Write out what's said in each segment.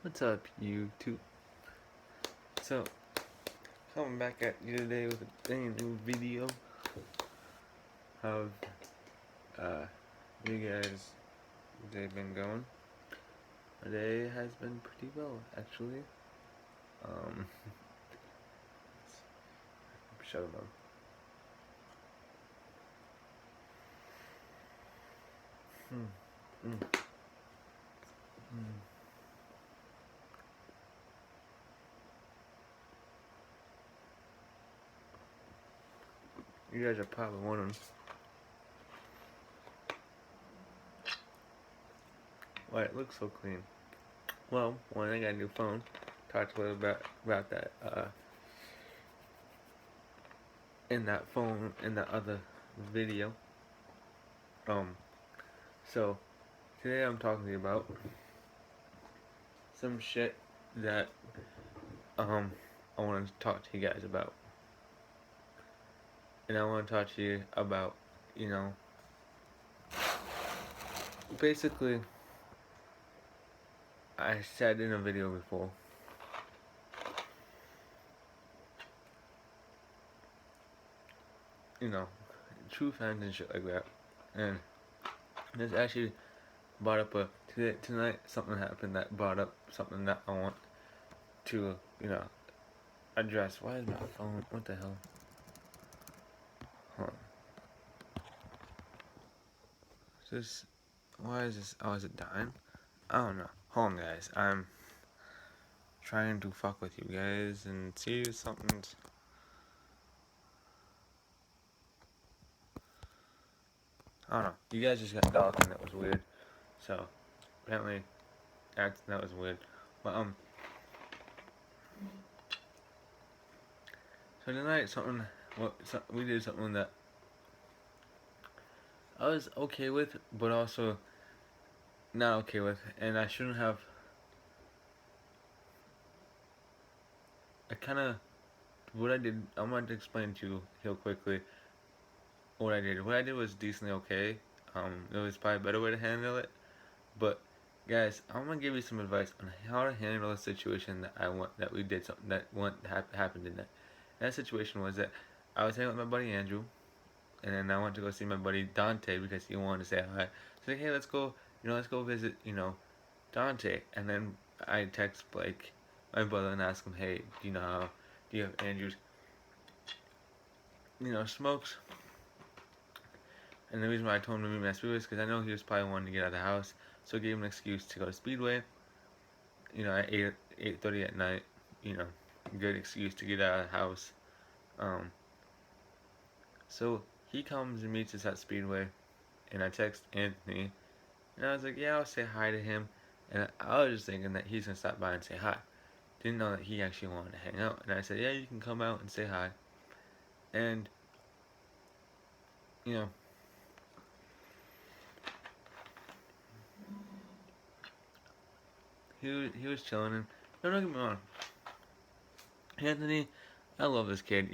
What's up, YouTube? So, coming back at you today with a brand new video. How you guys day been going? My day has been pretty well, actually. Um, shut up. Mm. You guys are probably wondering why it looks so clean. Well, when I got a new phone, talked a little bit about that in that phone in the other video. So today I'm talking to you about some shit that I want to talk to you guys about. And I want to talk to you about, basically, I said in a video before, true fans and shit like that. And this actually brought up tonight something happened that brought up something that I want to, address. Why is my phone? What the hell? Hold on. Why is this? Oh, is it dying? I don't know. Hold on, guys. I'm trying to fuck with you guys and see if something's. I don't know. You guys just got dark and that was weird. So, apparently, that was weird. But, so tonight, we did something that I was okay with, but also not okay with, and I shouldn't have. What I did, I'm going to explain to you real quickly what I did. What I did was decently okay. There was probably a better way to handle it, but guys, I'm gonna give you some advice on how to handle a situation that we did something that happened in that. And that situation was that I was hanging out with my buddy Andrew, and then I went to go see my buddy Dante because he wanted to say hi. So like, hey, let's go visit, Dante. And then I text Blake, my brother, and ask him, hey, do you have Andrew's, smokes? And the reason why I told him to meet me at Speedway is because I know he was probably wanting to get out of the house, so I gave him an excuse to go to Speedway. At 8:30 at night, good excuse to get out of the house. So he comes and meets us at Speedway, and I text Anthony, and I was like, yeah, I'll say hi to him. And I was just thinking that he's gonna stop by and say hi. Didn't know that he actually wanted to hang out. And I said, yeah, you can come out and say hi. And you know, he was chilling. And don't get me wrong, Anthony, I love this kid.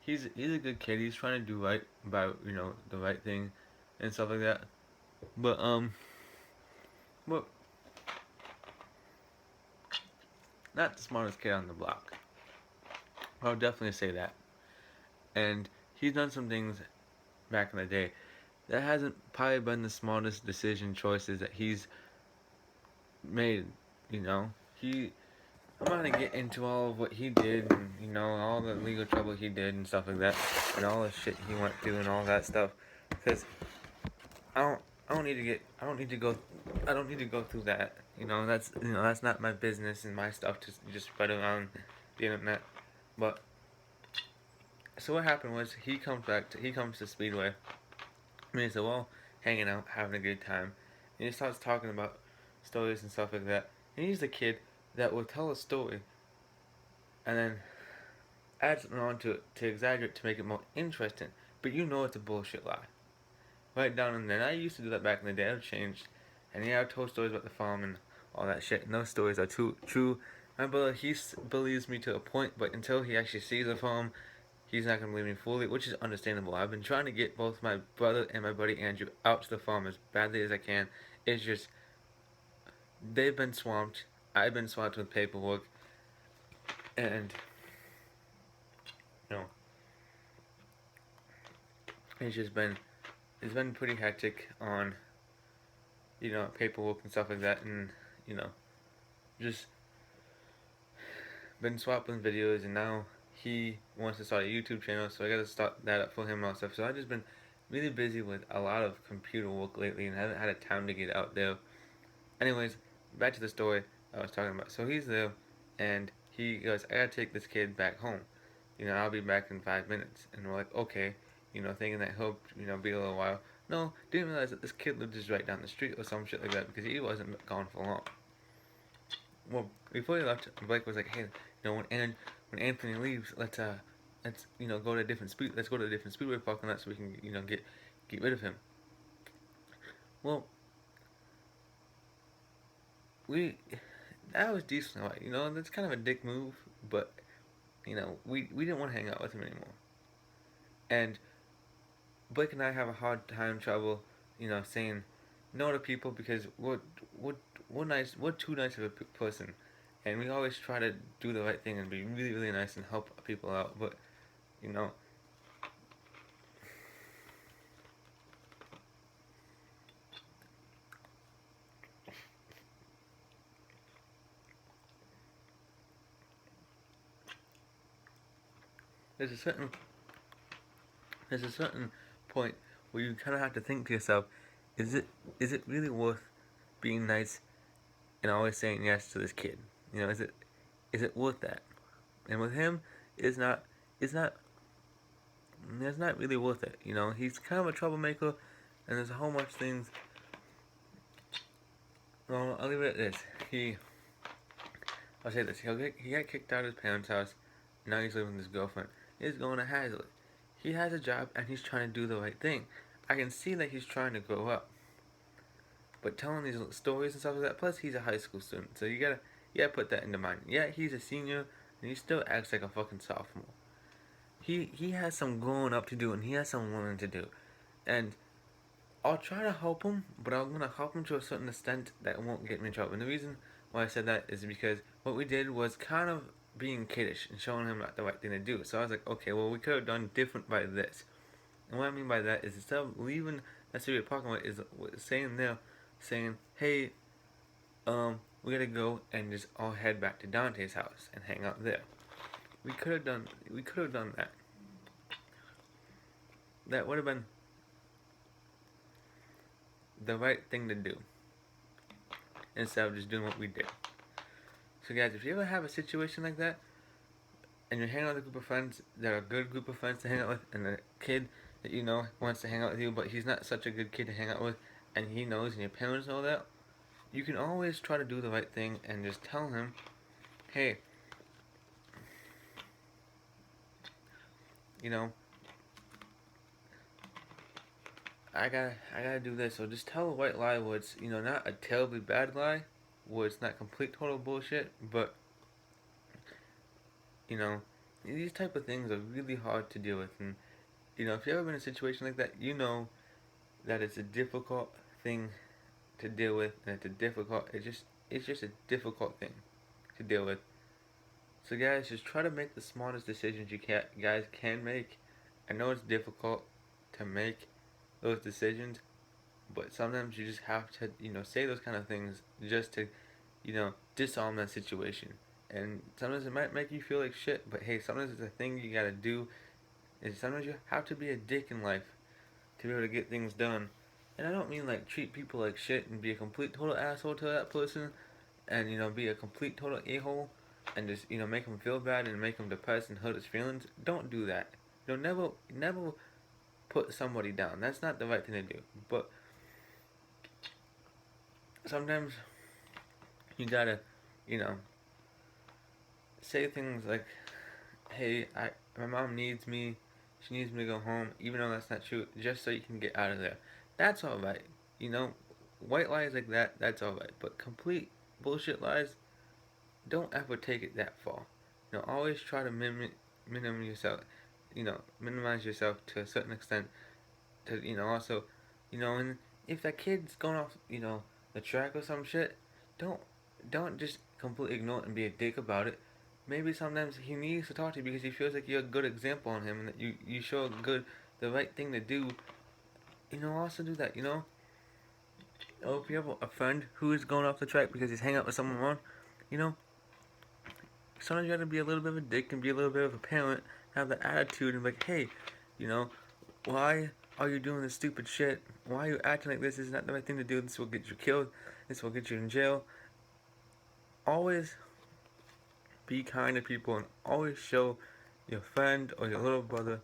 He's a good kid. He's trying to do right by the right thing and stuff like that. But not the smartest kid on the block. I'll definitely say that. And he's done some things back in the day that hasn't probably been the smartest choices that he's made. I'm not gonna get into all of what he did and all the legal trouble he did and stuff like that, and all the shit he went through and all that stuff, because I don't need to go through that. That's not my business and my stuff to just spread around the internet. But so what happened was he comes to Speedway. And he said, well, hanging out, having a good time. And he starts talking about stories and stuff like that. And he's the kid that will tell a story and then add something on to it to exaggerate to make it more interesting. But it's a bullshit lie. Right down in there. And I used to do that back in the day. I've changed. And yeah, I've told stories about the farm and all that shit. And those stories are true. My brother, he believes me to a point, but until he actually sees the farm, he's not going to believe me fully, which is understandable. I've been trying to get both my brother and my buddy Andrew out to the farm as badly as I can. It's just, they've been swamped. I've been swamped with paperwork, and you know, it's just been it's been pretty hectic on paperwork and stuff like that, and you know just been swapping videos, and now he wants to start a YouTube channel, so I gotta start that up for him and stuff. So I've just been really busy with a lot of computer work lately, and haven't had a time to get out there. Anyways, back to the story I was talking about. So he's there, and he goes, "I gotta take this kid back home. I'll be back in 5 minutes." And we're like, "Okay," thinking that he'll, be a little while. No, didn't realize that this kid lived just right down the street or some shit like that, because he wasn't gone for long. Well, before he left, Blake was like, "Hey, when Anthony leaves, let's go to a different let's go to a different speedway parking lot so we can get rid of him." Well, we that was decent, right? That's kind of a dick move, but we didn't want to hang out with him anymore. And Blake and I have a hard time trouble, saying no to people because we're nice, we're too nice of a person, and we always try to do the right thing and be really really nice and help people out, but you know there's a certain there's a certain point where you kind of have to think to yourself, is it really worth being nice and always saying yes to this kid? Is it worth that? And with him, it's not it's not it's not really worth it. He's kind of a troublemaker, and there's a whole bunch of things. Well, I'll leave it at this. I'll say this. He got kicked out of his parents' house. Now he's living with his girlfriend. He's going to Hazlitt. He has a job and he's trying to do the right thing. I can see that he's trying to grow up. But telling these stories and stuff like that, plus he's a high school student, so you gotta put that into mind. Yeah, he's a senior and he still acts like a fucking sophomore. He has some growing up to do and he has some learning to do. And I'll try to help him, but I'm gonna help him to a certain extent that won't get me in trouble. And the reason why I said that is because what we did was kind of being kiddish and showing him not the right thing to do. So I was like, okay, well we could have done different by this. And what I mean by that is instead of leaving that city parking lot, is saying, hey, we gotta go and just all head back to Dante's house and hang out there. We could have done that. That would have been the right thing to do instead of just doing what we did. So guys, if you ever have a situation like that and you're hanging out with a group of friends that are a good group of friends to hang out with, and the kid that wants to hang out with you, but he's not such a good kid to hang out with, and he knows and your parents know that, you can always try to do the right thing and just tell him, hey, I gotta do this. So just tell a white lie where it's not a terribly bad lie, where it's not complete total bullshit, but these type of things are really hard to deal with. And if you've ever been in a situation like that, that it's a difficult thing to deal with, and it's just a difficult thing to deal with. So guys, just try to make the smartest decisions guys can make. I know it's difficult to make those decisions, but sometimes you just have to say those kind of things just to disarm that situation. And sometimes it might make you feel like shit, but hey, sometimes it's a thing you gotta do. And sometimes you have to be a dick in life to be able to get things done. And I don't mean like treat people like shit and be a complete total asshole to that person, and be a complete total a-hole, and just make him feel bad and make him depressed and hurt his feelings. Don't do that. Never put somebody down. That's not the right thing to do. But sometimes you gotta, say things like, "Hey, my mom needs me. She needs me to go home," even though that's not true, just so you can get out of there. That's all right. White lies like that. That's all right. But complete bullshit lies, don't ever take it that far. Always try to minimize yourself. Minimize yourself to a certain extent. To also, and if that kid's going off, the track or some shit, don't don't just completely ignore it and be a dick about it. Maybe sometimes he needs to talk to you because he feels like you're a good example on him and that you show the right thing to do. Also do that, if you have a friend who is going off the track because he's hanging out with someone wrong, you know, sometimes you gotta be a little bit of a dick and be a little bit of a parent, have the attitude and be like, hey, you know, why are you doing this stupid shit? Why are you acting like this? This is not the right thing to do. This will get you killed. This will get you in jail. Always be kind to people and always show your friend or your little brother.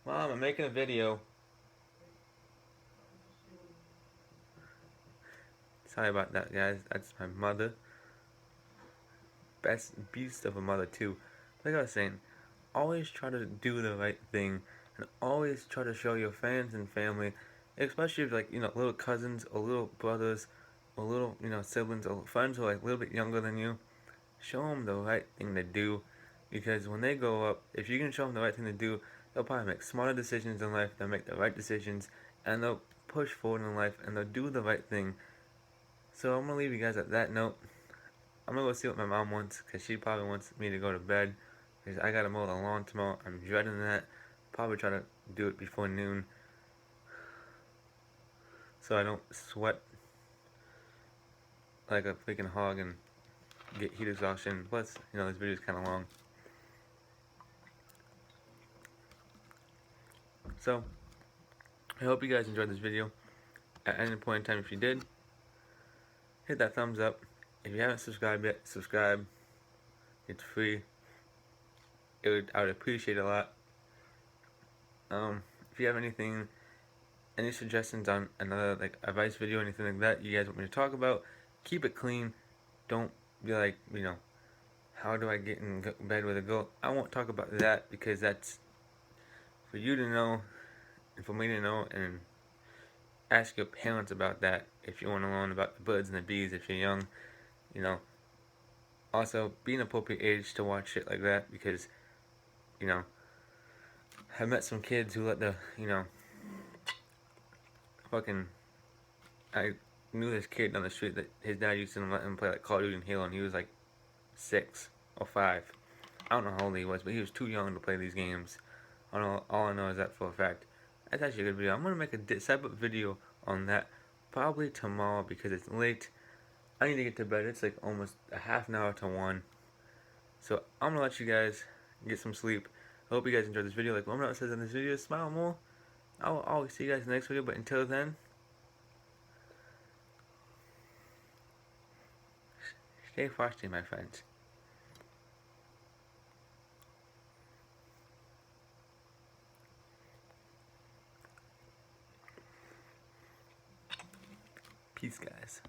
Mom, I'm making a video. Sorry about that, guys. That's my mother. Best beast of a mother, too. Like I was saying, always try to do the right thing and always try to show your friends and family, especially if, like, little cousins or little brothers or little, siblings or friends who are like a little bit younger than you, show them the right thing to do, because when they grow up, if you can show them the right thing to do, they'll probably make smarter decisions in life, they'll make the right decisions, and they'll push forward in life, and they'll do the right thing. So I'm going to leave you guys at that note. I'm going to go see what my mom wants, because she probably wants me to go to bed, because I got to mow the lawn tomorrow. I'm dreading that. Probably try to do it before noon, so I don't sweat like a freaking hog and get heat exhaustion. Plus, this video is kind of long. So, I hope you guys enjoyed this video. At any point in time, if you did, hit that thumbs up. If you haven't subscribed yet, subscribe. It's free. I would appreciate it a lot. If you have any suggestions on another advice video, anything like that you guys want me to talk about, keep it clean. Don't be like, how do I get in bed with a girl? I won't talk about that because that's for you to know and for me to know, and ask your parents about that if you want to learn about the birds and the bees if you're young. Also, be an appropriate age to watch shit like that, because I've met some kids who let the fucking I knew this kid on the street that his dad used to let him play like Call of Duty and Halo, and he was like 6 or 5. I don't know how old he was, but he was too young to play these games. All I know is that for a fact. That's actually a good video. I'm gonna make a separate video on that probably tomorrow because it's late. I need to get to bed. It's like almost a half an hour to 1. So I'm gonna let you guys get some sleep. I hope you guys enjoyed this video. Like Woman says in this video, smile more. I'll always see you guys in the next video, but until then, stay frosty, my friends. Peace, guys.